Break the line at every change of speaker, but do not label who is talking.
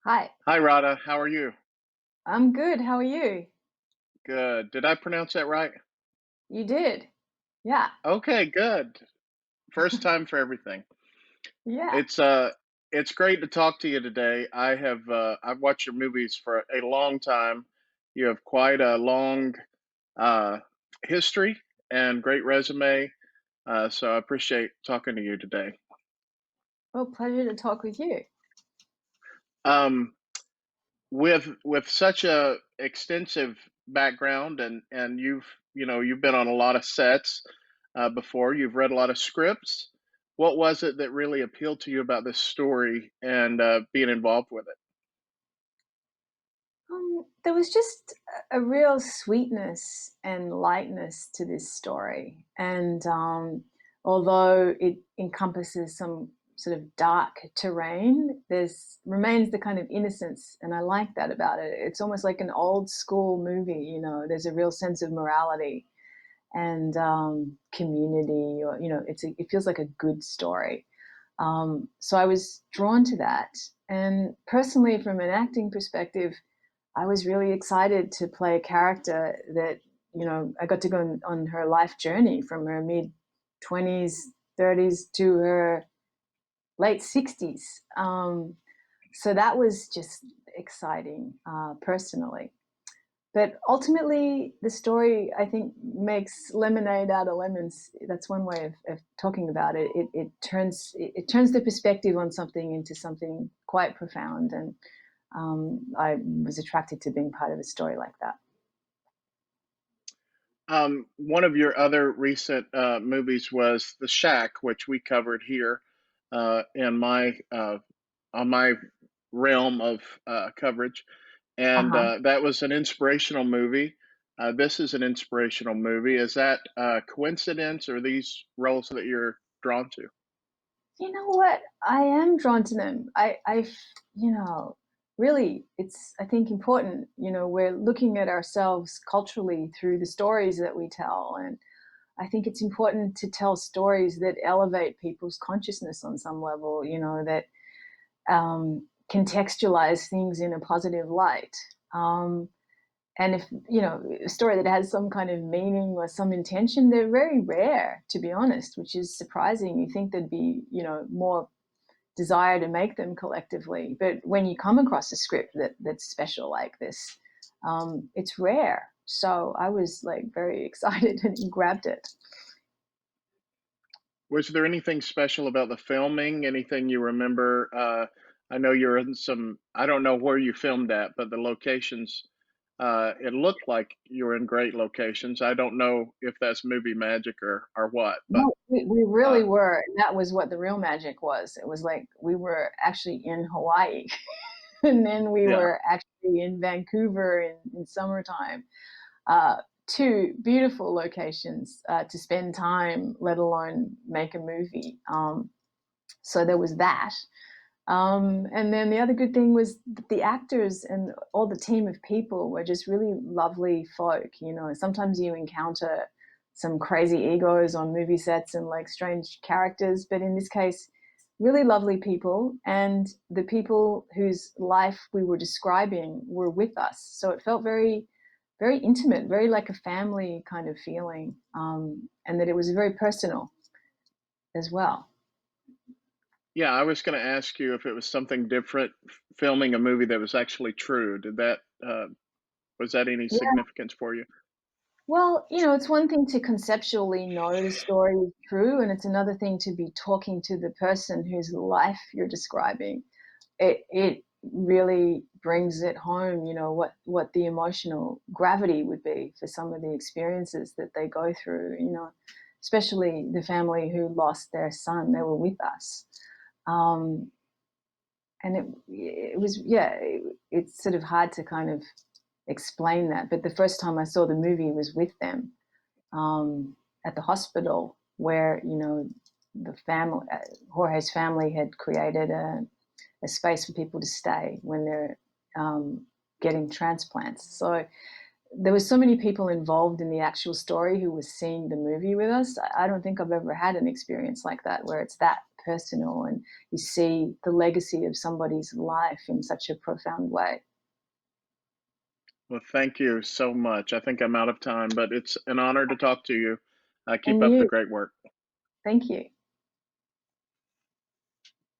Hi,
Hi, Rahda. How are you?
I'm good. How are you?
Good. Did I pronounce that right?
You did. Yeah.
Okay, good. First time for everything.
Yeah.
It's uh it's great to talk to you today. I've watched your movies for a long time. You have quite a long uh history and great resume. So I appreciate talking to you today.
Well, pleasure to talk with you.
Um with such a extensive background and you've been on a lot of sets before. You've read a lot of scripts. What was it that really appealed to you about this story and being involved with it?
There was just a real sweetness and lightness to this story. And although it encompasses some sort of dark terrain, there's remains the kind of innocence. And I like that about it. It's almost like an old school movie, there's a real sense of morality and community, or it feels like a good story. So I was drawn to that, and personally, from an acting perspective, I was really excited to play a character that I got to go on her life journey from her mid 20s, 30s to her late 60s. So that was just exciting personally. But ultimately, the story, I think, makes lemonade out of lemons. That's one way of talking about it. It turns the perspective on something into something quite profound, and I was attracted to being part of a story like that.
One of your other recent movies was The Shack, which we covered here in my on my realm of coverage,
Uh
and
huh.
that was an inspirational movie. This is an inspirational movie. Is that coincidence, or these roles that you're drawn to?
You know what? I am drawn to them. Really, it's, I think, important. We're looking at ourselves culturally through the stories that we tell. And I think it's important to tell stories that elevate people's consciousness on some level, that contextualize things in a positive light. Um, and if, a story that has some kind of meaning or some intention, they're very rare, to be honest, which is surprising. You think there'd be, more desire to make them collectively. But when you come across a script that's special like this, it's rare. So I was like very excited and grabbed it.
Was there anything special about the filming? Anything you remember? I know you're in some. I don't know where you filmed at, but the locations. It looked like you were in great locations. I don't know if that's movie magic or what, but
No, we really
uh,
were. And that was what the real magic was. It was like we were actually in Hawaii, and then we
yeah.
were actually in Vancouver in summertime. Uh, Two beautiful locations to spend time, let alone make a movie. So there was that. And then the other good thing was that the actors and all the team of people were just really lovely folk. Sometimes you encounter some crazy egos on movie sets and like strange characters, but in this case, really lovely people. And the people whose life we were describing were with us. So it felt very, very intimate, very like a family kind of feeling. And that it was very personal as well.
Yeah, I was going to ask you if it was something different filming a movie that was actually true. Did that was that any significance for you?
Well, it's one thing to conceptually know the story is true, and it's another thing to be talking to the person whose life you're describing. It really brings it home, what the emotional gravity would be for some of the experiences that they go through, especially the family who lost their son. They were with us. Um, and it was, yeah, it's sort of hard to kind of explain that. But the first time I saw the movie was with them um, at the hospital where the family, Jorge's family had created a space for people to stay when they're um, getting transplants. So there was so many people involved in the actual story who was seeing the movie with us. I don't think I've ever had an experience like that where it's that personal, and you see the legacy of somebody's life in such a profound way.
Well, thank you so much. I think I'm out of time, but it's an honor to talk to you. Keep
And
up the
you,
great work.
thank you.